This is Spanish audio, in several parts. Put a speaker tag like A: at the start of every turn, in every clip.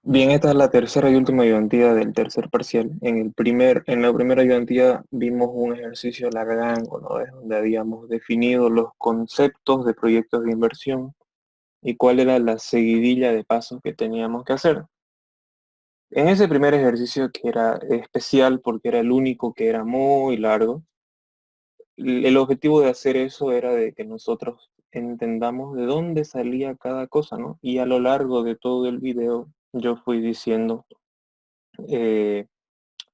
A: Bien, esta es la tercera y última ayudantía del tercer parcial. En la primera ayudantía vimos un ejercicio largango, ¿no? Es donde habíamos definido los conceptos de proyectos de inversión y cuál era la seguidilla de pasos que teníamos que hacer. En ese primer ejercicio, que era especial porque era el único que era muy largo, el objetivo de hacer eso era de que nosotros entendamos de dónde salía cada cosa, ¿no? Y a lo largo de todo el video yo fui diciendo, eh,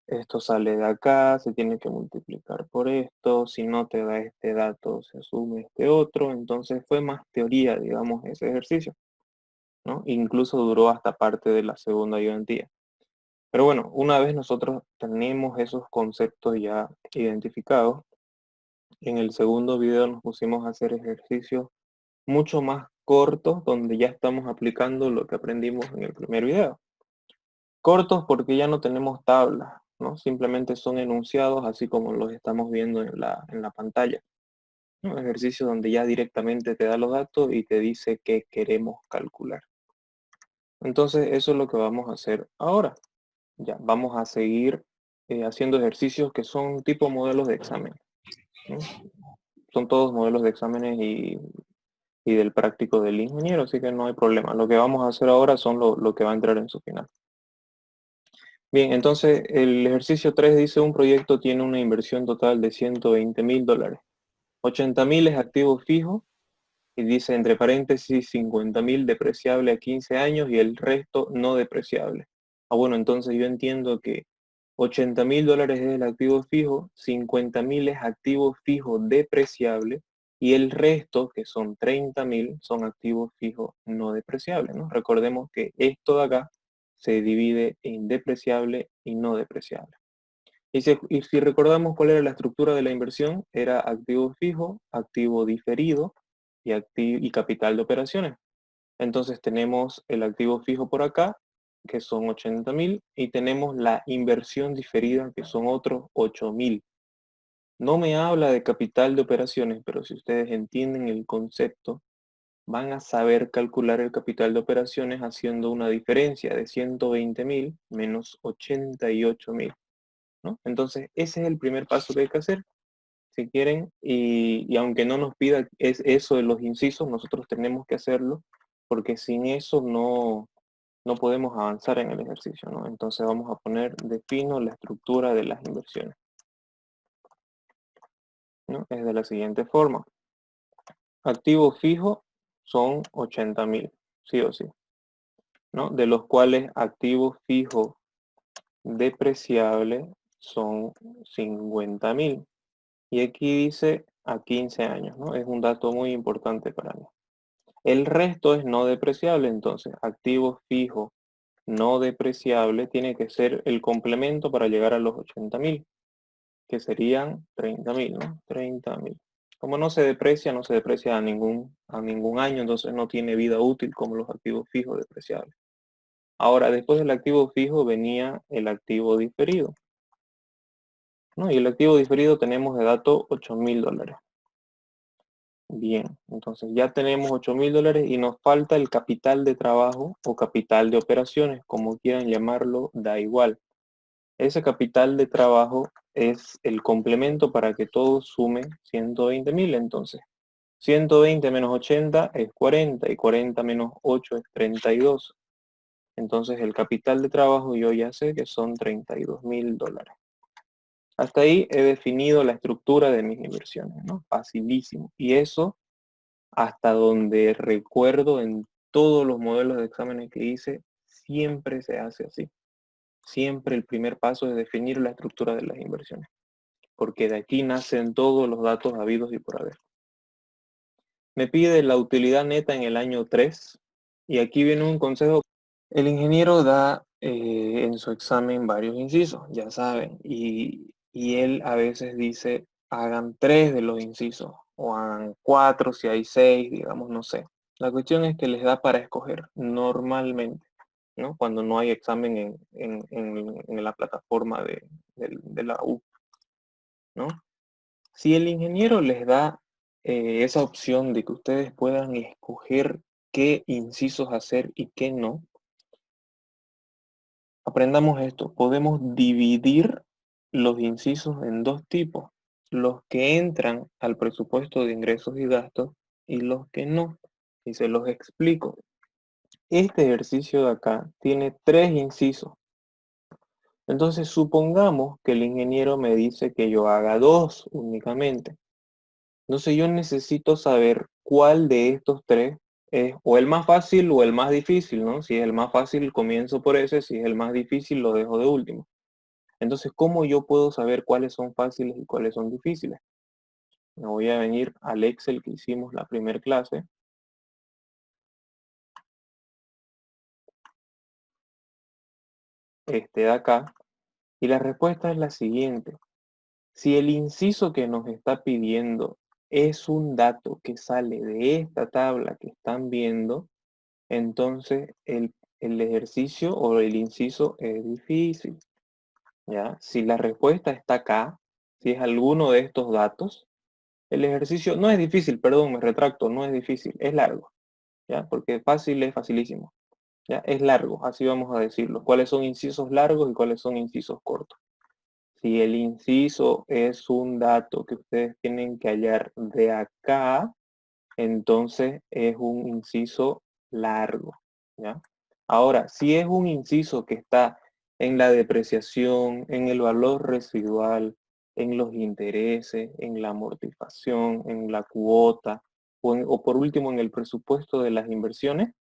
A: esto sale de acá, se tiene que multiplicar por esto, si no te da este dato, se asume este otro, entonces fue más teoría, digamos, ese ejercicio, ¿no? Incluso duró hasta parte de la segunda ayudantía. Pero bueno, una vez nosotros tenemos esos conceptos ya identificados, en el segundo video nos pusimos a hacer ejercicios mucho más cortos, donde ya estamos aplicando lo que aprendimos en el primer video. Cortos porque ya no tenemos tablas, ¿no? Simplemente son enunciados así como los estamos viendo en la pantalla, ¿no? Ejercicio donde ya directamente te da los datos y te dice qué queremos calcular. Entonces eso es lo que vamos a hacer ahora. Ya, vamos a seguir haciendo ejercicios que son tipo modelos de examen, ¿no? Son todos modelos de exámenes y del práctico del ingeniero, así que no hay problema. Lo que vamos a hacer ahora son lo que va a entrar en su final. Bien, entonces el ejercicio 3 dice un proyecto tiene una inversión total de $120,000. 80,000 es activo fijo y dice entre paréntesis 50,000 depreciable a 15 años y el resto no depreciable. Bueno, entonces yo entiendo que $80,000 es el activo fijo, 50,000 es activo fijo depreciable y el resto, que son 30,000, son activos fijos no depreciables, ¿no? Recordemos que esto de acá se divide en depreciable y no depreciable. Y si recordamos cuál era la estructura de la inversión, era activo fijo, activo diferido y capital de operaciones. Entonces tenemos el activo fijo por acá, que son 80,000, y tenemos la inversión diferida, que son otros 8,000. No me habla de capital de operaciones, pero si ustedes entienden el concepto, van a saber calcular el capital de operaciones haciendo una diferencia de 120,000 menos 88,000, ¿no? Entonces, ese es el primer paso que hay que hacer. Si quieren, y aunque no nos pida eso de los incisos, nosotros tenemos que hacerlo, porque sin eso no podemos avanzar en el ejercicio, ¿no? Entonces vamos a poner, defino la estructura de las inversiones, ¿no? Es de la siguiente forma. Activo fijo son 80,000, sí o sí, ¿no? De los cuales activo fijo depreciable son 50,000. Y aquí dice a 15 años, ¿no? Es un dato muy importante para mí. El resto es no depreciable, entonces activo fijo no depreciable tiene que ser el complemento para llegar a los 80,000, que serían 30,000, ¿no? 30,000. Como no se deprecia a ningún año, entonces no tiene vida útil como los activos fijos depreciables. Ahora, después del activo fijo venía el activo diferido, ¿no? Y el activo diferido tenemos de dato $8,000. Bien, entonces ya tenemos $8,000 y nos falta el capital de trabajo o capital de operaciones, como quieran llamarlo, da igual. Ese capital de trabajo es el complemento para que todo sume 120,000. Entonces, 120 menos 80 es 40 y 40 menos 8 es 32. Entonces, el capital de trabajo yo ya sé que son $32,000. Hasta ahí he definido la estructura de mis inversiones, ¿no? Facilísimo. Y eso, hasta donde recuerdo en todos los modelos de exámenes que hice, siempre se hace así. Siempre el primer paso es definir la estructura de las inversiones, porque de aquí nacen todos los datos habidos y por haber. Me pide la utilidad neta en el año 3 y aquí viene un consejo. El ingeniero da en su examen varios incisos, ya saben, y él a veces dice hagan 3 de los incisos o hagan 4 si hay 6, digamos, no sé. La cuestión es que les da para escoger normalmente, ¿no? Cuando no hay examen en la plataforma de la U, ¿no? Si el ingeniero les da esa opción de que ustedes puedan escoger qué incisos hacer y qué no, Aprendamos esto. Podemos dividir los incisos en dos tipos. Los que entran al presupuesto de ingresos y gastos y los que no. Y se los explico. Este ejercicio de acá tiene tres incisos. Entonces supongamos que el ingeniero me dice que yo haga dos únicamente. Entonces yo necesito saber cuál de estos tres es o el más fácil o el más difícil, ¿no? Si es el más fácil, comienzo por ese, si es el más difícil, lo dejo de último. Entonces, ¿cómo yo puedo saber cuáles son fáciles y cuáles son difíciles? Me voy a venir al Excel que hicimos la primera clase, este de acá, y la respuesta es la siguiente. Si el inciso que nos está pidiendo es un dato que sale de esta tabla que están viendo, entonces el ejercicio o el inciso es difícil, ¿ya? Si la respuesta está acá, si es alguno de estos datos, el ejercicio no es difícil, perdón, me retracto, no es difícil, es largo, ¿ya? Porque fácil es facilísimo, ¿ya? Es largo, así vamos a decirlo. ¿Cuáles son incisos largos y cuáles son incisos cortos? Si el inciso es un dato que ustedes tienen que hallar de acá, entonces es un inciso largo, ¿ya? Ahora, si es un inciso que está en la depreciación, en el valor residual, en los intereses, en la amortización, en la cuota, o por último en el presupuesto de las inversiones,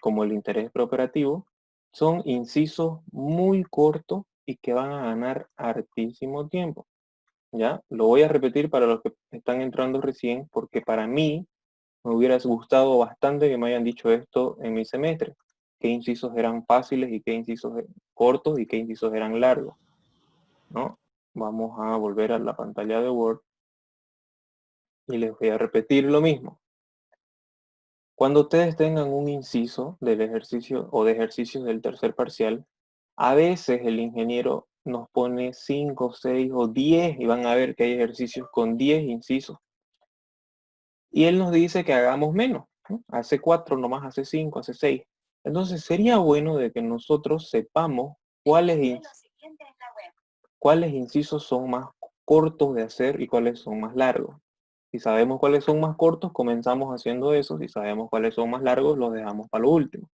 A: como el interés preoperativo, son incisos muy cortos y que van a ganar hartísimo tiempo. ¿Ya? Lo voy a repetir para los que están entrando recién, porque para mí me hubiera gustado bastante que me hayan dicho esto en mi semestre. Qué incisos eran fáciles y qué incisos cortos y qué incisos eran largos, ¿no? Vamos a volver a la pantalla de Word y les voy a repetir lo mismo. Cuando ustedes tengan un inciso del ejercicio o de ejercicios del tercer parcial, a veces el ingeniero nos pone 5, 6 o 10 y van a ver que hay ejercicios con 10 incisos. Y él nos dice que hagamos menos, ¿no? Hace 4, nomás hace 5, hace 6. Entonces sería bueno de que nosotros sepamos cuáles incisos son más cortos de hacer y cuáles son más largos. Si sabemos cuáles son más cortos, comenzamos haciendo eso. Si sabemos cuáles son más largos, los dejamos para lo último.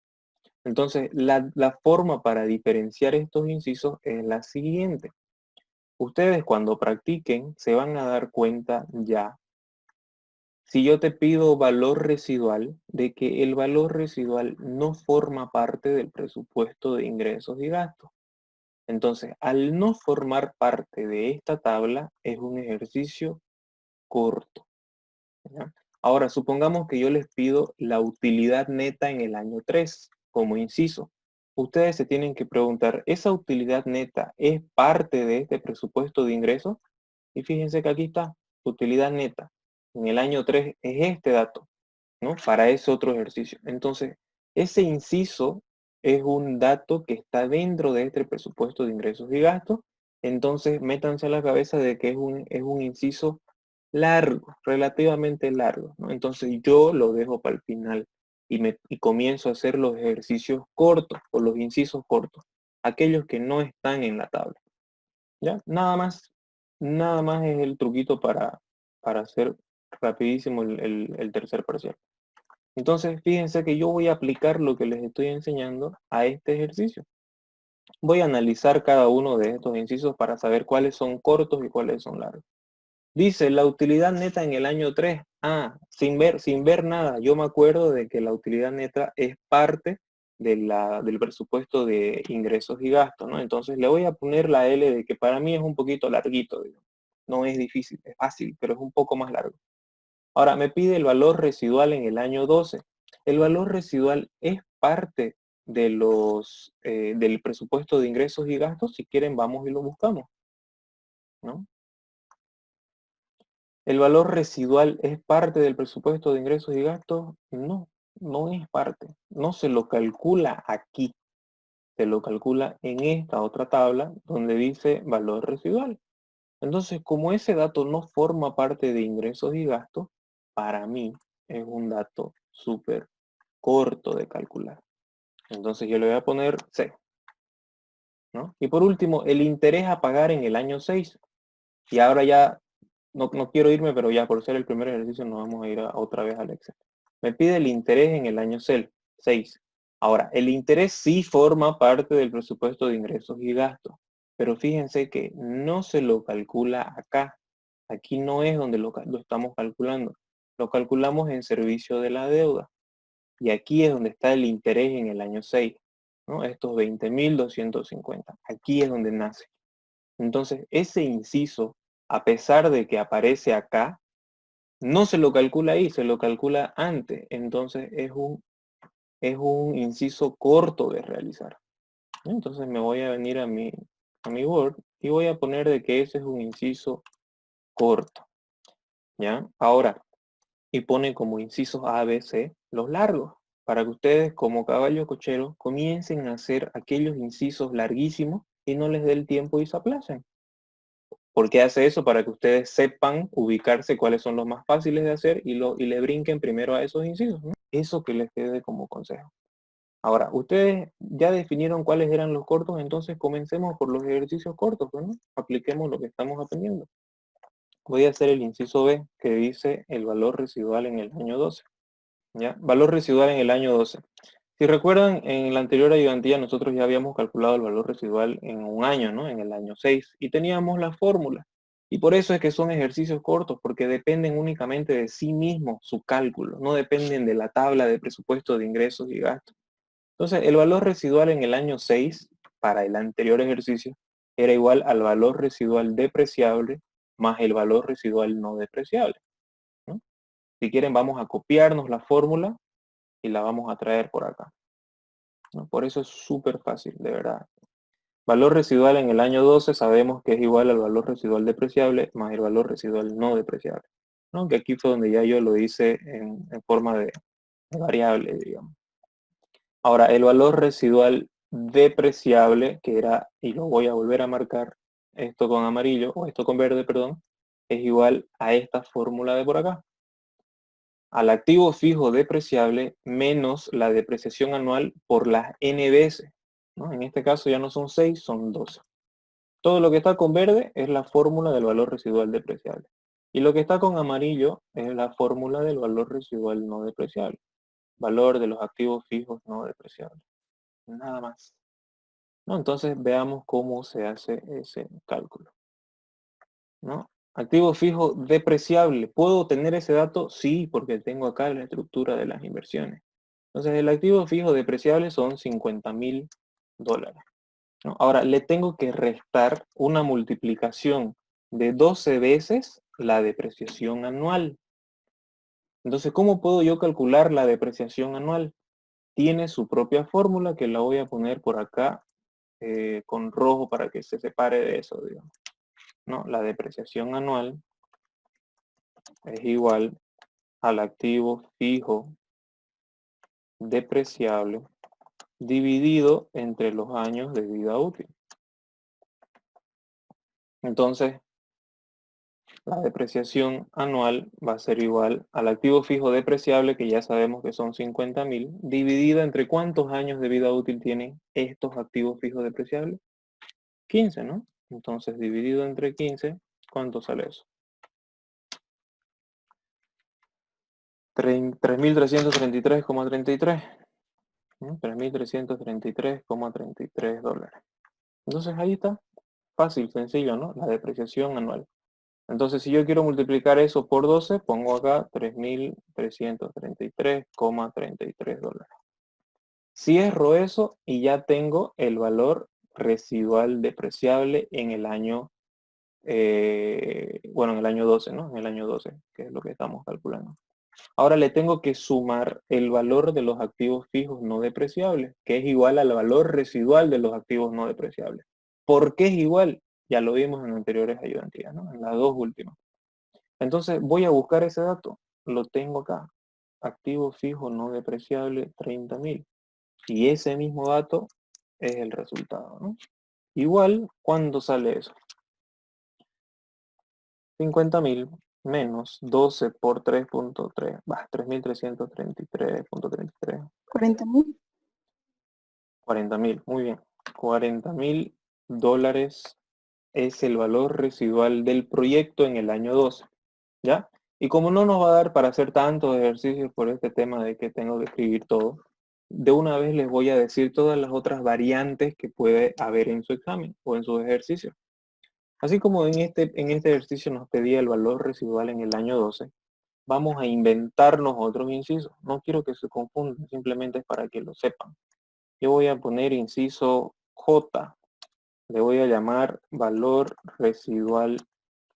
A: Entonces, la forma para diferenciar estos incisos es la siguiente. Ustedes cuando practiquen se van a dar cuenta ya, si yo te pido valor residual, de que el valor residual no forma parte del presupuesto de ingresos y gastos. Entonces, al no formar parte de esta tabla, es un ejercicio corto, ¿ya? Ahora, supongamos que yo les pido la utilidad neta en el año 3 como inciso. Ustedes se tienen que preguntar, ¿esa utilidad neta es parte de este presupuesto de ingresos? Y fíjense que aquí está, utilidad neta. En el año 3 es este dato, ¿no? Para ese otro ejercicio. Entonces, ese inciso es un dato que está dentro de este presupuesto de ingresos y gastos. Entonces, métanse a la cabeza de que es un inciso largo, relativamente largo, ¿no? Entonces, yo lo dejo para el final y comienzo a hacer los ejercicios cortos o los incisos cortos, aquellos que no están en la tabla. ¿Ya? Nada más es el truquito para hacer rapidísimo el tercer parcial. Entonces, fíjense que yo voy a aplicar lo que les estoy enseñando a este ejercicio. Voy a analizar cada uno de estos incisos para saber cuáles son cortos y cuáles son largos. Dice, la utilidad neta en el año 3. Sin ver nada, yo me acuerdo de que la utilidad neta es parte del presupuesto de ingresos y gastos, ¿no? Entonces le voy a poner la L de que para mí es un poquito larguito, digo. No es difícil, es fácil, pero es un poco más largo. Ahora, me pide el valor residual en el año 12. El valor residual es parte del presupuesto de ingresos y gastos. Si quieren, vamos y lo buscamos, ¿no? ¿El valor residual es parte del presupuesto de ingresos y gastos? No, no es parte. No se lo calcula aquí. Se lo calcula en esta otra tabla donde dice valor residual. Entonces, como ese dato no forma parte de ingresos y gastos, para mí es un dato súper corto de calcular. Entonces yo le voy a poner C. ¿no? Y por último, el interés a pagar en el año 6. Y ahora ya, no quiero irme, pero ya por ser el primer ejercicio nos vamos a ir otra vez al Excel. Me pide el interés en el año 6. Ahora, el interés sí forma parte del presupuesto de ingresos y gastos, pero fíjense que no se lo calcula acá. Aquí no es donde lo estamos calculando. Lo calculamos en servicio de la deuda. Y aquí es donde está el interés en el año 6, ¿no? Estos 20.250. Aquí es donde nace. Entonces, ese inciso, a pesar de que aparece acá, no se lo calcula ahí, se lo calcula antes. Entonces, es un inciso corto de realizar. Entonces, me voy a venir a mi Word y voy a poner de que ese es un inciso corto. ¿Ya? Ahora, y pone como incisos A, B, C los largos, para que ustedes como caballo cochero comiencen a hacer aquellos incisos larguísimos y no les dé el tiempo y se aplacen. ¿Por qué hace eso? Para que ustedes sepan ubicarse cuáles son los más fáciles de hacer y le brinquen primero a esos incisos, ¿no? Eso que les quede como consejo. Ahora, ustedes ya definieron cuáles eran los cortos, entonces comencemos por los ejercicios cortos, ¿no? Apliquemos lo que estamos aprendiendo. Voy a hacer el inciso B, que dice el valor residual en el año 12. ¿Ya? Valor residual en el año 12. Si recuerdan, en la anterior ayudantía nosotros ya habíamos calculado el valor residual en un año, ¿no? En el año 6, y teníamos la fórmula. Y por eso es que son ejercicios cortos, porque dependen únicamente de sí mismos su cálculo, no dependen de la tabla de presupuesto de ingresos y gastos. Entonces, el valor residual en el año 6, para el anterior ejercicio, era igual al valor residual depreciable más el valor residual no depreciable, ¿no? Si quieren, vamos a copiarnos la fórmula y la vamos a traer por acá, ¿no? Por eso es súper fácil, de verdad. Valor residual en el año 12 sabemos que es igual al valor residual depreciable más el valor residual no depreciable, ¿no? Que aquí fue donde ya yo lo hice en forma de variable, digamos. Ahora, el valor residual depreciable, que era, y lo voy a volver a marcar, esto con amarillo, o esto con verde, perdón, es igual a esta fórmula de por acá. Al activo fijo depreciable menos la depreciación anual por las n veces, ¿no? En este caso ya no son 6, son 12. Todo lo que está con verde es la fórmula del valor residual depreciable. Y lo que está con amarillo es la fórmula del valor residual no depreciable. Valor de los activos fijos no depreciables. Nada más, ¿no? Entonces veamos cómo se hace ese cálculo, ¿no? Activo fijo depreciable. ¿Puedo tener ese dato? Sí, porque tengo acá la estructura de las inversiones. Entonces el activo fijo depreciable son $50.000, ¿no? Ahora le tengo que restar una multiplicación de 12 veces la depreciación anual. Entonces, ¿cómo puedo yo calcular la depreciación anual? Tiene su propia fórmula que la voy a poner por acá con rojo para que se separe de eso, digamos, ¿no? La depreciación anual es igual al activo fijo depreciable dividido entre los años de vida útil. Entonces, la depreciación anual va a ser igual al activo fijo depreciable, que ya sabemos que son 50.000, dividida entre cuántos años de vida útil tienen estos activos fijos depreciables. 15, ¿no? Entonces, dividido entre 15, ¿cuánto sale eso? 3.333,33. $3.333,33. Entonces ahí está. Fácil, sencillo, ¿no? La depreciación anual. Entonces, si yo quiero multiplicar eso por 12, pongo acá $3.333,33. Cierro eso y ya tengo el valor residual depreciable en el año, en el año 12, ¿no? En el año 12, que es lo que estamos calculando. Ahora le tengo que sumar el valor de los activos fijos no depreciables, que es igual al valor residual de los activos no depreciables. ¿Por qué es igual? Ya lo vimos en anteriores ayudantías, ¿no? En las dos últimas. Entonces voy a buscar ese dato. Lo tengo acá. Activo fijo no depreciable 30.000. Y ese mismo dato es el resultado, ¿no? Igual, ¿cuándo sale eso? 50.000 menos 12 por 3.3, va, 3.333.33.
B: 40.000.
A: 40.000, muy bien. 40.000 dólares es el valor residual del proyecto en el año 12, ¿ya? Y como no nos va a dar para hacer tantos ejercicios por este tema de que tengo que escribir todo, de una vez les voy a decir todas las otras variantes que puede haber en su examen o en su ejercicio. Así como en este ejercicio nos pedía el valor residual en el año 12, vamos a inventarnos otros incisos. No quiero que se confundan, simplemente es para que lo sepan. Yo voy a poner inciso J, le voy a llamar valor residual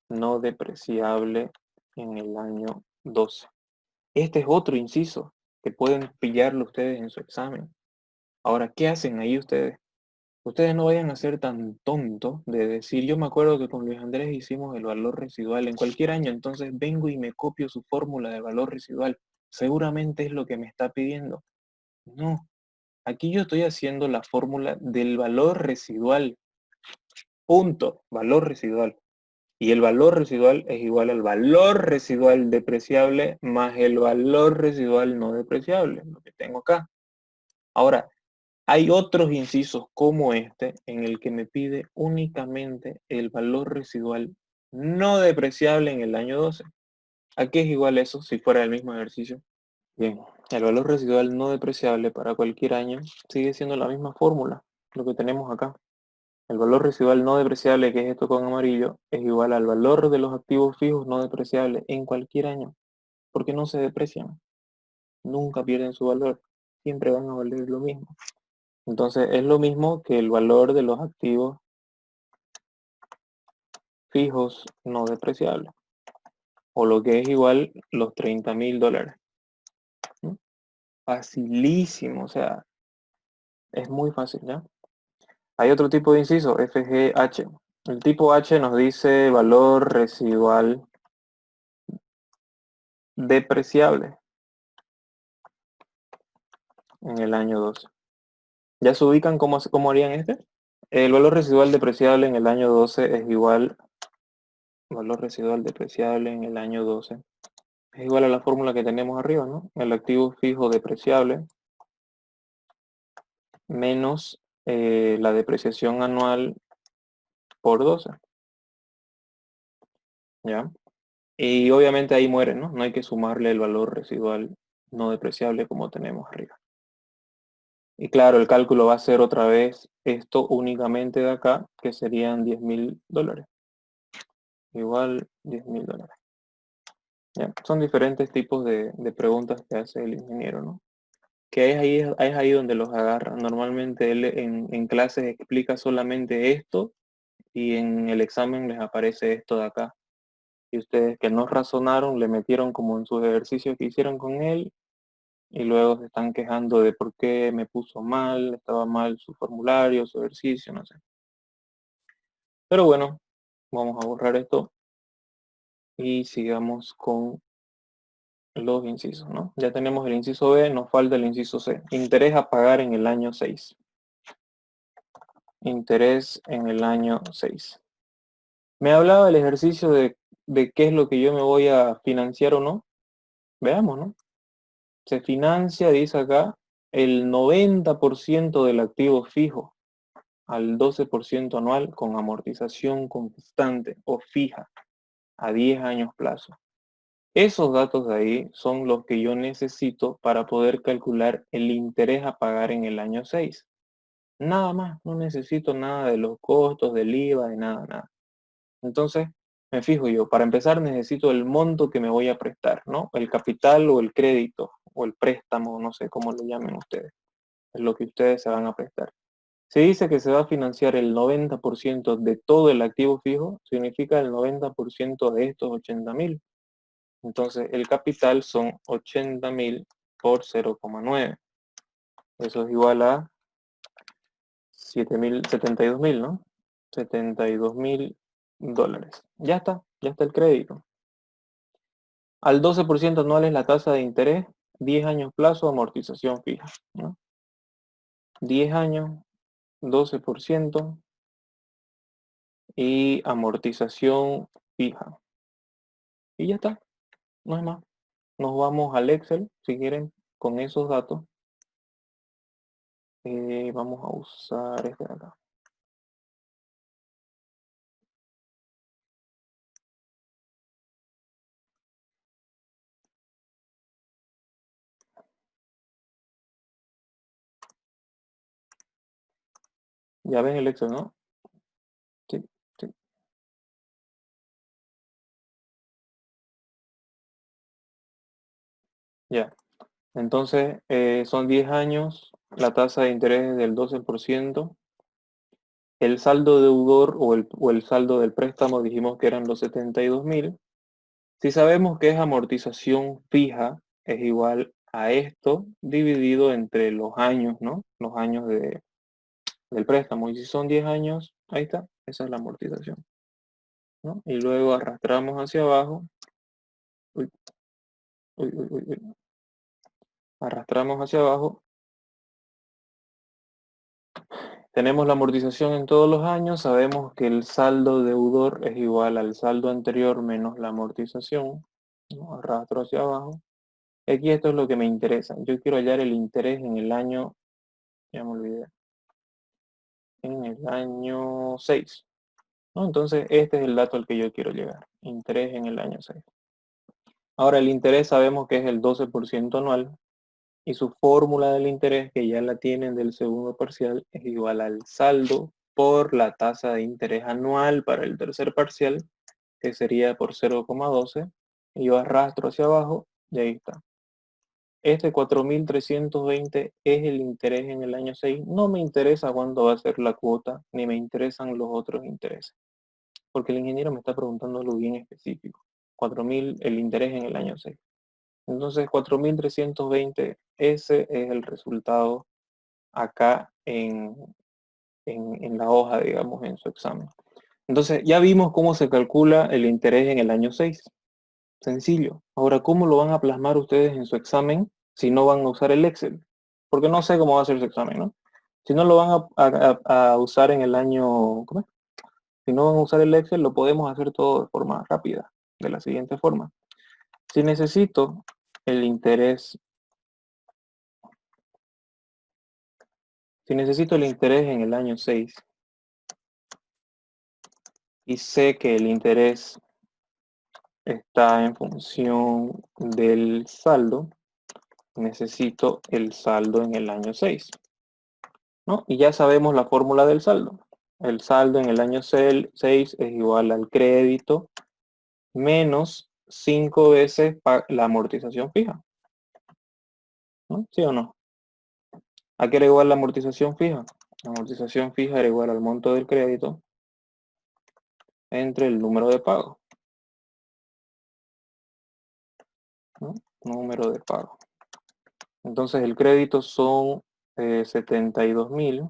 A: no depreciable en el año 12. Este es otro inciso que pueden pillarlo ustedes en su examen. Ahora, ¿qué hacen ahí ustedes? Ustedes no vayan a ser tan tontos de decir, yo me acuerdo que con Luis Andrés hicimos el valor residual en cualquier año, entonces vengo y me copio su fórmula de valor residual. Seguramente es lo que me está pidiendo. No, aquí yo estoy haciendo la fórmula del valor residual. Punto, valor residual. Y el valor residual es igual al valor residual depreciable más el valor residual no depreciable, lo que tengo acá. Ahora, hay otros incisos como este en el que me pide únicamente el valor residual no depreciable en el año 12. ¿A qué es igual eso si fuera el mismo ejercicio? Bien, el valor residual no depreciable para cualquier año sigue siendo la misma fórmula, lo que tenemos acá. El valor residual no depreciable, que es esto con amarillo, es igual al valor de los activos fijos no depreciables en cualquier año, porque no se deprecian, nunca pierden su valor, siempre van a valer lo mismo. Entonces es lo mismo que el valor de los activos fijos no depreciables, o lo que es igual los $30,000. ¿No? Facilísimo, o sea, es muy fácil, ¿ya? Hay otro tipo de inciso, FGH. El tipo H nos dice valor residual depreciable en el año 12. ¿Ya se ubican cómo harían este? El valor residual depreciable en el año 12 es igual, valor residual depreciable en el año 12 es igual a la fórmula que tenemos arriba, ¿no? El activo fijo depreciable menos la depreciación anual por 12, ¿ya? Y obviamente ahí muere, ¿no? No hay que sumarle el valor residual no depreciable como tenemos arriba. Y claro, el cálculo va a ser otra vez esto únicamente de acá, que serían $10,000. Igual $10,000. ¿Ya? Son diferentes tipos de preguntas que hace el ingeniero, ¿no? Que es ahí donde los agarra. Normalmente él en clases explica solamente esto y en el examen les aparece esto de acá. Y ustedes que no razonaron, le metieron como en sus ejercicios que hicieron con él y luego se están quejando de por qué me puso mal, estaba mal su formulario, su ejercicio, no sé. Pero bueno, vamos a borrar esto y sigamos con los incisos, ¿no? Ya tenemos el inciso B, nos falta el inciso C. Interés a pagar en el año 6. Interés en el año 6. Me hablaba el ejercicio de qué es lo que yo me voy a financiar o no. Veamos, ¿no? Se financia, dice acá, el 90% del activo fijo al 12% anual con amortización constante o fija a 10 años plazo. Esos datos de ahí son los que yo necesito para poder calcular el interés a pagar en el año 6. Nada más, no necesito nada de los costos, del IVA, de nada, nada. Entonces, me fijo yo, para empezar necesito el monto que me voy a prestar, ¿no? El capital o el crédito o el préstamo, no sé cómo lo llamen ustedes. Es lo que ustedes se van a prestar. Si dice que se va a financiar el 90% de todo el activo fijo, significa el 90% de estos 80,000. Entonces, el capital son 80,000 por 0,9. Eso es igual a 72,000, ¿no? $72,000. Ya está el crédito. Al 12% anual es la tasa de interés, 10 años plazo, amortización fija, ¿no? 10 años, 12% y amortización fija. Y ya está, no es más. Nos vamos al Excel, si quieren, con esos datos. Vamos a usar este de acá. Ya ven el Excel, ¿no? Sí, sí. Ya. Entonces, son 10 años, la tasa de interés es del 12%. El saldo deudor o el saldo del préstamo dijimos que eran los 72.000. Si sabemos que es amortización fija, es igual a esto dividido entre los años, ¿no? Los años del préstamo. Y si son 10 años, ahí está, esa es la amortización, ¿no? Y luego arrastramos hacia abajo. Uy, uy, uy, uy, uy. Arrastramos hacia abajo. Tenemos la amortización en todos los años. Sabemos que el saldo deudor es igual al saldo anterior menos la amortización, ¿no? Arrastro hacia abajo. Aquí esto es lo que me interesa. Yo quiero hallar el interés en el año, ya me olvidé, en el año 6, ¿no? Entonces este es el dato al que yo quiero llegar. Interés en el año 6. Ahora el interés sabemos que es el 12% anual y su fórmula del interés, que ya la tienen del segundo parcial, es igual al saldo por la tasa de interés anual para el tercer parcial, que sería por 0,12. Y yo arrastro hacia abajo y ahí está. Este 4.320 es el interés en el año 6. No me interesa cuándo va a ser la cuota, ni me interesan los otros intereses, porque el ingeniero me está preguntando algo bien específico. 4.000 el interés en el año 6. Entonces, 4.320, ese es el resultado acá en la hoja, digamos, en su examen. Entonces, ya vimos cómo se calcula el interés en el año 6. Sencillo. Ahora, ¿cómo lo van a plasmar ustedes en su examen si no van a usar el Excel? Porque no sé cómo va a ser su examen, ¿no? Si no lo van a usar en el año, ¿cómo es? Si no van a usar el Excel, lo podemos hacer todo de forma rápida, de la siguiente forma. Si necesito el interés, si necesito el interés en el año 6 y sé que el interés está en función del saldo, necesito el saldo en el año 6, ¿no? Y ya sabemos la fórmula del saldo. El saldo en el año 6 es igual al crédito menos 5 veces la amortización fija, ¿no? ¿Sí o no? ¿A qué era igual la amortización fija? La amortización fija era igual al monto del crédito entre el número de pago, ¿no? Número de pago. Entonces el crédito son 72.000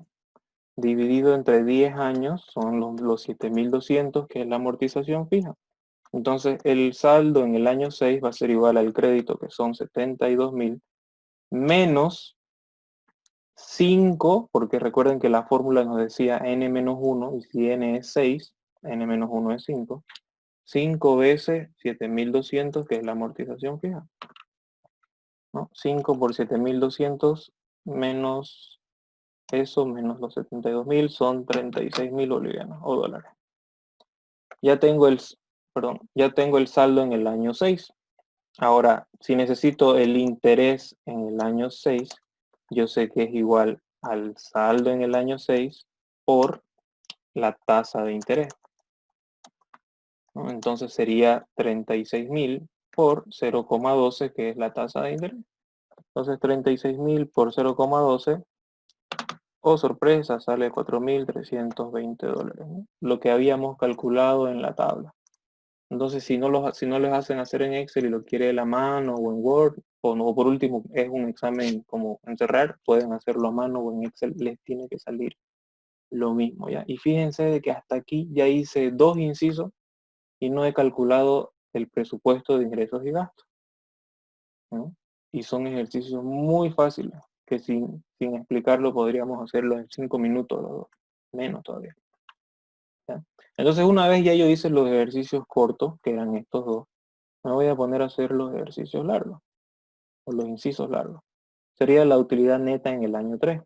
A: dividido entre 10 años, son los 7.200, que es la amortización fija. Entonces el saldo en el año 6 va a ser igual al crédito, que son 72.000, menos 5, porque recuerden que la fórmula nos decía n-1, y si n es 6, n-1 es 5, 5 veces 7.200, que es la amortización fija, ¿no? 5 por 7.200 menos eso, menos los 72.000, son 36.000 bolivianos o dólares. Ya tengo ya tengo el saldo en el año 6. Ahora, si necesito el interés en el año 6, yo sé que es igual al saldo en el año 6 por la tasa de interés, ¿no? Entonces sería 36.000 por 0,12, que es la tasa de interés. Entonces 36.000 por 0,12, oh sorpresa, sale 4.320 dólares, ¿no? Lo que habíamos calculado en la tabla. Entonces, si no les hacen hacer en Excel y lo quiere a la mano o en Word, o no, por último, es un examen como encerrar, pueden hacerlo a mano o en Excel, les tiene que salir lo mismo, ¿ya? Y fíjense de que hasta aquí ya hice 2 incisos y no he calculado el presupuesto de ingresos y gastos, ¿no? Y son ejercicios muy fáciles, que sin explicarlo podríamos hacerlo en 5 minutos, los dos, menos todavía, ¿ya? Entonces, una vez ya yo hice los ejercicios cortos, que eran estos dos, me voy a poner a hacer los ejercicios largos, o los incisos largos. Sería la utilidad neta en el año 3.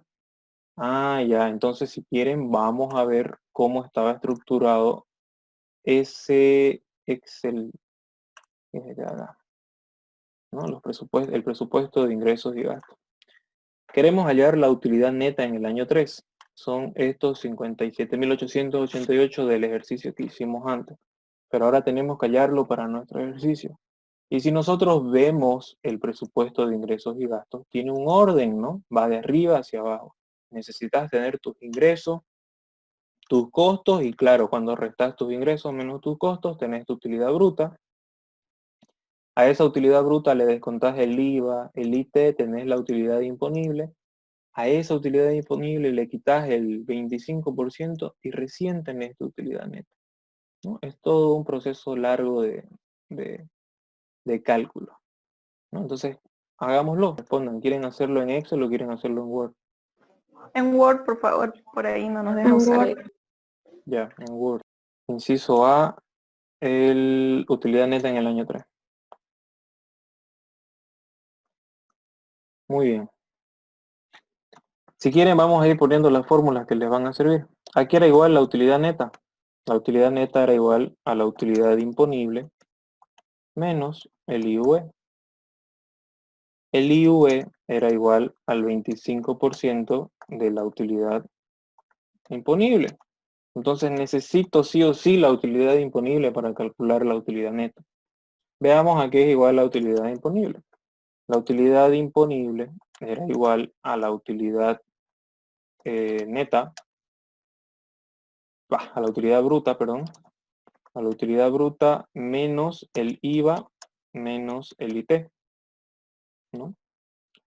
A: Ah, ya, entonces si quieren vamos a ver cómo estaba estructurado ese Excel que se haga, ¿no? El presupuesto de ingresos y gastos. Queremos hallar la utilidad neta en el año 3. son estos 57.888 del ejercicio que hicimos antes. Pero ahora tenemos que hallarlo para nuestro ejercicio. Y si nosotros vemos el presupuesto de ingresos y gastos, tiene un orden, ¿no? Va de arriba hacia abajo. Necesitas tener tus ingresos, tus costos, y claro, cuando restas tus ingresos menos tus costos, tenés tu utilidad bruta. A esa utilidad bruta le descontás el IVA, el IT, tenés la utilidad imponible. A esa utilidad disponible le quitas el 25% y recién tenés tu utilidad neta, ¿no? Es todo un proceso largo de, de cálculo, ¿no? Entonces, hagámoslo. Respondan, ¿quieren hacerlo en Excel o quieren hacerlo en Word?
B: En Word, por favor, por ahí no nos deja usar el...
A: Ya, en Word. Inciso A, el utilidad neta en el año 3. Muy bien. Si quieren, vamos a ir poniendo las fórmulas que les van a servir. Aquí era igual la utilidad neta. La utilidad neta era igual a la utilidad imponible menos el IUE. El IUE era igual al 25% de la utilidad imponible. Entonces necesito sí o sí la utilidad imponible para calcular la utilidad neta. Veamos a qué es igual la utilidad imponible. La utilidad imponible era igual a la utilidad neta, a la utilidad bruta, perdón, a la utilidad bruta menos el IVA menos el IT, ¿no?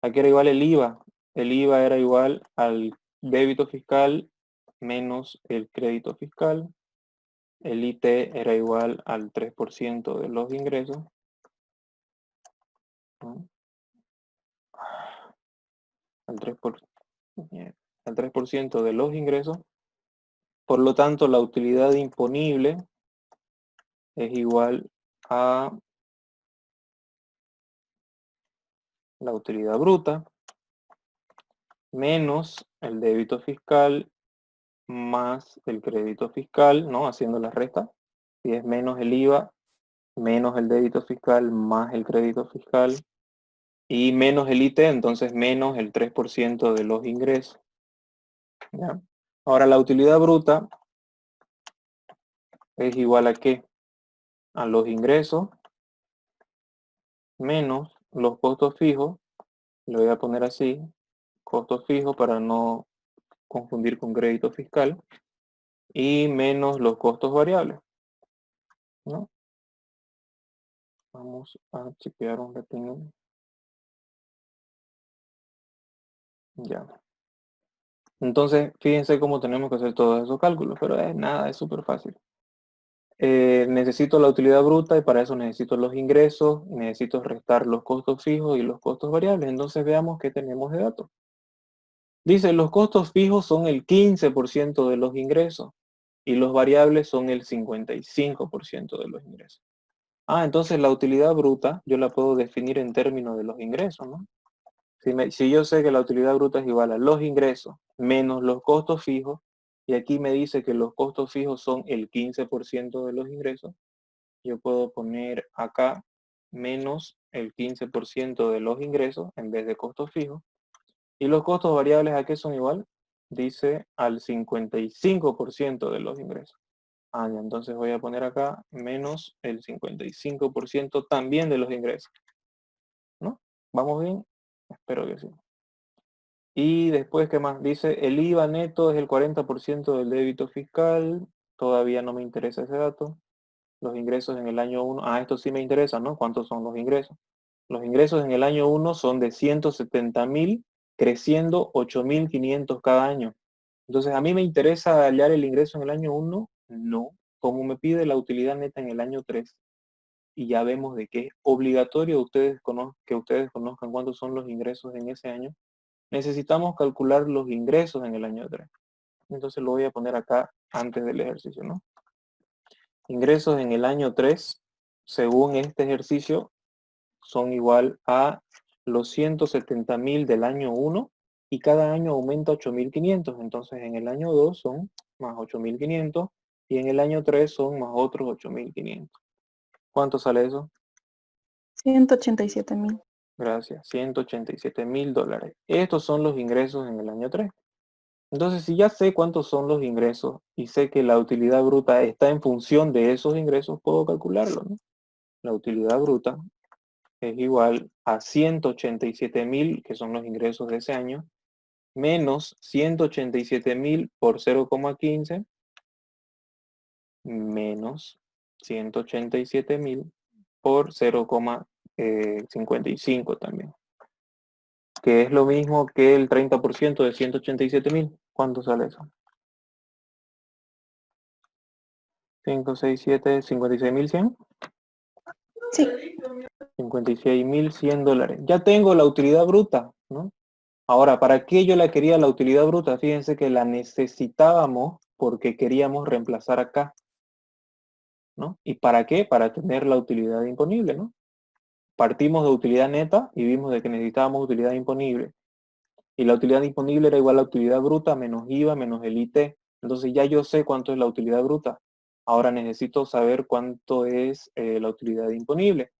A: Aquí era igual el IVA. El IVA era igual al débito fiscal menos el crédito fiscal. El IT era igual al 3% de los ingresos, ¿no? Al 3% de los ingresos. Por lo tanto, la utilidad imponible es igual a la utilidad bruta menos el débito fiscal más el crédito fiscal, ¿no? Haciendo la resta. Si es menos el IVA, menos el débito fiscal, más el crédito fiscal, y menos el IT, entonces menos el 3% de los ingresos, ¿ya? Ahora, la utilidad bruta es igual a ¿qué? A los ingresos menos los costos fijos, lo voy a poner así, costos fijos para no confundir con crédito fiscal, y menos los costos variables, ¿no? Vamos a chequear un ratito. Ya. Entonces, fíjense cómo tenemos que hacer todos esos cálculos, pero es nada, es súper fácil. Necesito la utilidad bruta y para eso necesito los ingresos, necesito restar los costos fijos y los costos variables. Entonces veamos qué tenemos de datos. Dice, los costos fijos son el 15% de los ingresos y los variables son el 55% de los ingresos. Entonces la utilidad bruta yo la puedo definir en términos de los ingresos, ¿no? Si yo sé que la utilidad bruta es igual a los ingresos menos los costos fijos, y aquí me dice que los costos fijos son el 15% de los ingresos, yo puedo poner acá menos el 15% de los ingresos en vez de costos fijos. ¿Y los costos variables a qué son igual? Dice al 55% de los ingresos. Ya, entonces voy a poner acá menos el 55% también de los ingresos, ¿no? ¿Vamos bien? Espero que sí. Y después, ¿qué más? Dice, el IVA neto es el 40% del débito fiscal. Todavía no me interesa ese dato. Los ingresos en el año 1. Esto sí me interesa, ¿no? ¿Cuántos son los ingresos? Los ingresos en el año 1 son de 170.000, creciendo 8.500 cada año. Entonces, ¿a mí me interesa hallar el ingreso en el año 1? No. Como me pide la utilidad neta en el año 3, y ya vemos de que es obligatorio que ustedes conozcan cuántos son los ingresos en ese año, necesitamos calcular los ingresos en el año 3. Entonces lo voy a poner acá antes del ejercicio, ¿no? Ingresos en el año 3, según este ejercicio, son igual a los 170.000 del año 1 y cada año aumenta 8.500. Entonces en el año 2 son más 8.500 y en el año 3 son más otros 8.500. ¿Cuánto sale eso?
B: 187.000.
A: Gracias, $187.000. Estos son los ingresos en el año 3. Entonces, si ya sé cuántos son los ingresos y sé que la utilidad bruta está en función de esos ingresos, puedo calcularlo, ¿no? La utilidad bruta es igual a 187.000, que son los ingresos de ese año, menos 187.000 por 0,15, menos 187.000 por 0,55 también, que es lo mismo que el 30% de 187.000. ¿Cuánto sale eso? 5, 6, 7, 56.100.
B: Sí.
A: 56.100 dólares. Ya tengo la utilidad bruta, ¿no? Ahora, ¿para qué yo la quería la utilidad bruta? Fíjense que la necesitábamos porque queríamos reemplazar acá, ¿no? ¿Y para qué? Para tener la utilidad imponible, ¿no? Partimos de utilidad neta y vimos de que necesitábamos utilidad imponible. Y la utilidad disponible era igual a la utilidad bruta menos IVA menos el IT. Entonces ya yo sé cuánto es la utilidad bruta. Ahora necesito saber cuánto es la utilidad imponible.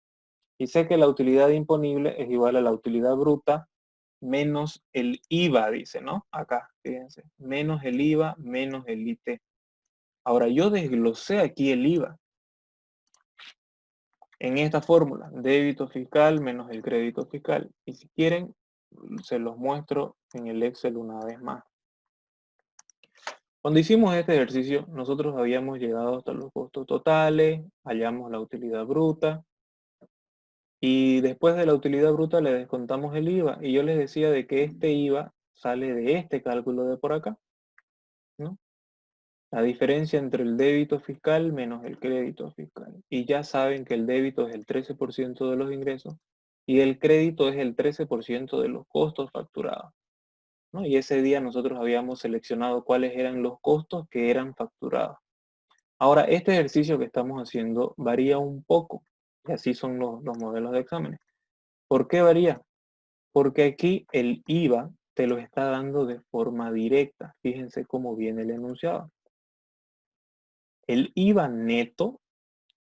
A: Y sé que la utilidad imponible es igual a la utilidad bruta menos el IVA, dice, ¿no? Acá, fíjense. Menos el IVA menos el IT. Ahora yo desglosé aquí el IVA en esta fórmula. Débito fiscal menos el crédito fiscal. Y si quieren, se los muestro en el Excel una vez más. Cuando hicimos este ejercicio, nosotros habíamos llegado hasta los costos totales, hallamos la utilidad bruta, y después de la utilidad bruta le descontamos el IVA, y yo les decía de que este IVA sale de este cálculo de por acá, ¿no? La diferencia entre el débito fiscal menos el crédito fiscal. Y ya saben que el débito es el 13% de los ingresos, y el crédito es el 13% de los costos facturados, ¿no? Y ese día nosotros habíamos seleccionado cuáles eran los costos que eran facturados. Ahora, este ejercicio que estamos haciendo varía un poco, y así son los modelos de exámenes. ¿Por qué varía? Porque aquí el IVA te lo está dando de forma directa. Fíjense cómo viene el enunciado. El IVA neto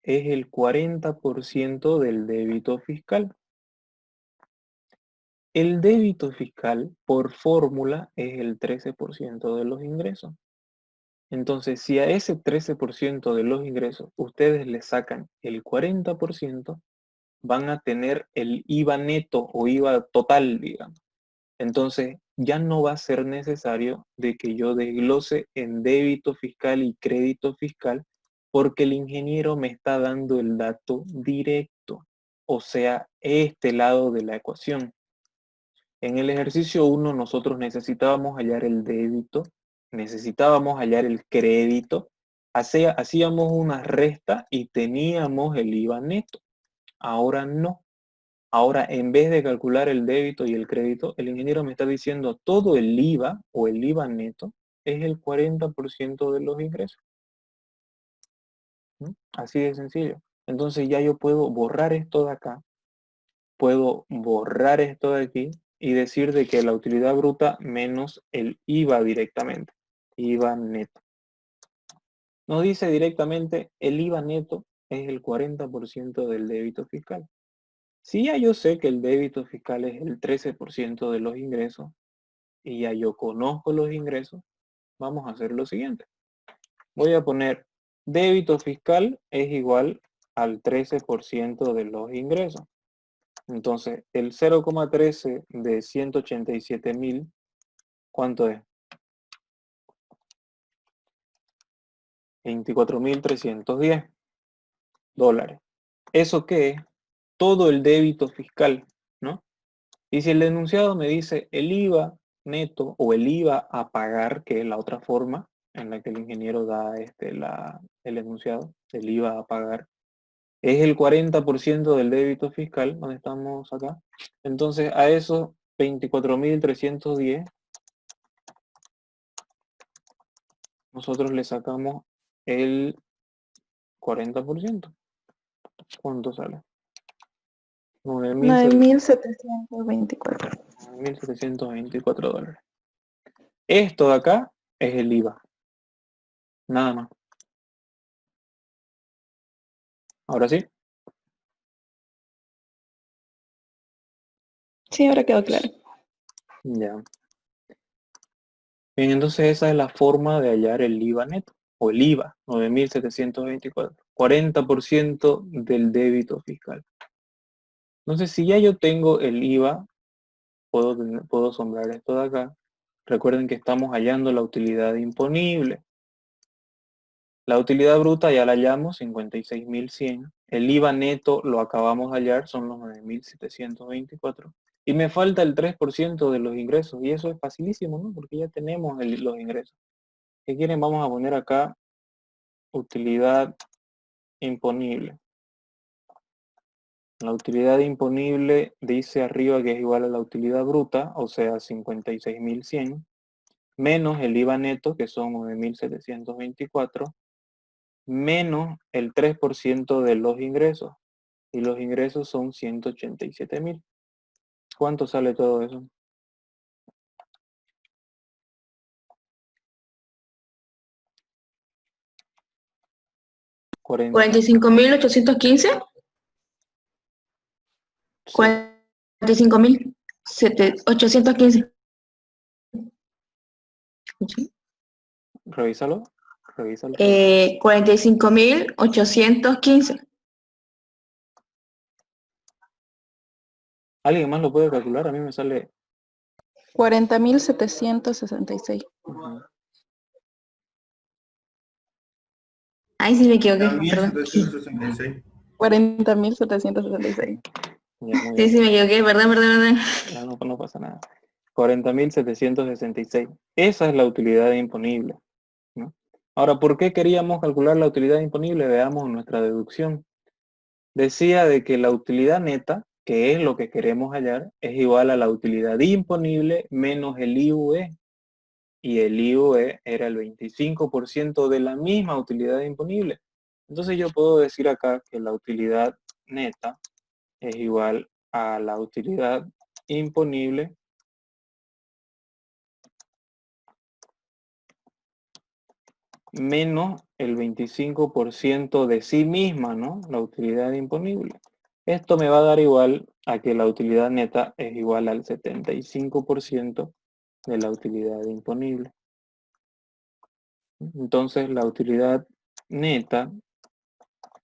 A: es el 40% del débito fiscal. El débito fiscal, por fórmula, es el 13% de los ingresos. Entonces, si a ese 13% de los ingresos ustedes le sacan el 40%, van a tener el IVA neto o IVA total, digamos. Entonces, ya no va a ser necesario de que yo desglose en débito fiscal y crédito fiscal, porque el ingeniero me está dando el dato directo, o sea, este lado de la ecuación. En el ejercicio 1 nosotros necesitábamos hallar el débito, necesitábamos hallar el crédito, hacíamos una resta y teníamos el IVA neto. Ahora no. Ahora, en vez de calcular el débito y el crédito, el ingeniero me está diciendo todo el IVA o el IVA neto es el 40% de los ingresos. ¿No? Así de sencillo. Entonces ya yo puedo borrar esto de acá, puedo borrar esto de aquí y decir de que la utilidad bruta menos el IVA directamente. IVA neto. Nos dice directamente el IVA neto es el 40% del débito fiscal. Si ya yo sé que el débito fiscal es el 13% de los ingresos y ya yo conozco los ingresos, vamos a hacer lo siguiente. Voy a poner débito fiscal es igual al 13% de los ingresos. Entonces, el 0,13 de 187.000, ¿cuánto es? 24.310 dólares. ¿Eso qué es? Todo el débito fiscal, ¿no? Y si el enunciado me dice el IVA neto o el IVA a pagar, que es la otra forma en la que el ingeniero da el enunciado, el IVA a pagar, es el 40% del débito fiscal, donde estamos acá. Entonces a esos 24.310 nosotros le sacamos el 40%. ¿Cuánto sale?
B: 9.724.
A: 9.724 dólares. Esto de acá es el IVA. Nada más. Ahora sí.
B: Sí, ahora quedó claro.
A: Ya. Bien, entonces esa es la forma de hallar el IVA neto, o el IVA, 9.724, 40% del débito fiscal. Entonces, si ya yo tengo el IVA, puedo sombrar esto de acá. Recuerden que estamos hallando la utilidad imponible. La utilidad bruta ya la hallamos, 56.100. El IVA neto lo acabamos de hallar, son los 9.724. Y me falta el 3% de los ingresos. Y eso es facilísimo, ¿no? Porque ya tenemos los ingresos. ¿Qué quieren? Vamos a poner acá utilidad imponible. La utilidad imponible dice arriba que es igual a la utilidad bruta, o sea, 56.100, menos el IVA neto, que son 9.724, menos el 3% de los ingresos. Y los ingresos son 187.000. ¿Cuánto sale todo eso? 40.
C: 45.815.
A: Sí.
C: 45.815.
A: Revísalo. Revísalo.
C: 45.815.
A: ¿Alguien más lo puede calcular? A mí me sale...
B: 40.766.
A: Ujú.
C: Ahí sí me equivoqué,
D: También
C: perdón.
D: 766.
B: 40.766.
A: Ya, muy
C: Sí,
A: bien.
C: sí me equivoqué, perdón.
A: Ya no pasa nada. 40.766. Esa es la utilidad imponible, ¿no? Ahora, ¿por qué queríamos calcular la utilidad imponible? Veamos nuestra deducción. Decía de que la utilidad neta, que es lo que queremos hallar, es igual a la utilidad imponible menos el IUE. Y el IUE era el 25% de la misma utilidad imponible. Entonces yo puedo decir acá que la utilidad neta es igual a la utilidad imponible menos el 25% de sí misma, ¿no? La utilidad imponible. Esto me va a dar igual a que la utilidad neta es igual al 75% de la utilidad imponible. Entonces la utilidad neta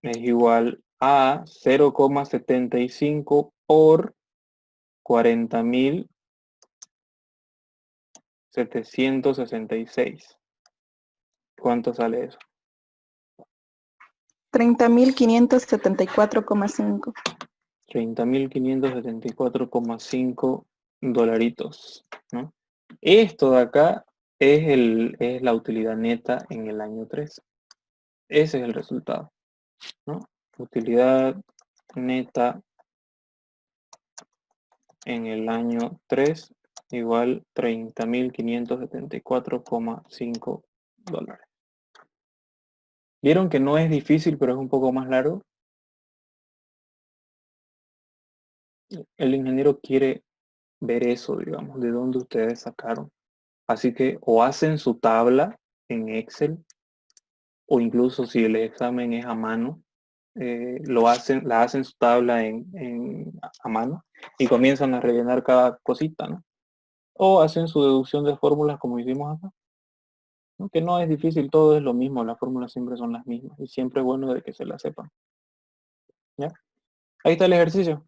A: es igual a 0,75 por 40.766. ¿Cuánto sale eso?
B: 30.574,5.
A: 30.574,5 dolaritos, ¿no? Esto de acá es la utilidad neta en el año 3. Ese es el resultado, ¿no? Utilidad neta en el año 3 igual 30.574,5 dólares. ¿Vieron que no es difícil, pero es un poco más largo? El ingeniero quiere ver eso, digamos, de dónde ustedes sacaron. Así que o hacen su tabla en Excel, o incluso si el examen es a mano, la hacen su tabla a mano y comienzan a rellenar cada cosita, ¿no? O hacen su deducción de fórmulas como hicimos acá, ¿no? Que no es difícil, todo es lo mismo, las fórmulas siempre son las mismas y siempre es bueno de que se las sepan. ¿Ya? Ahí está el ejercicio.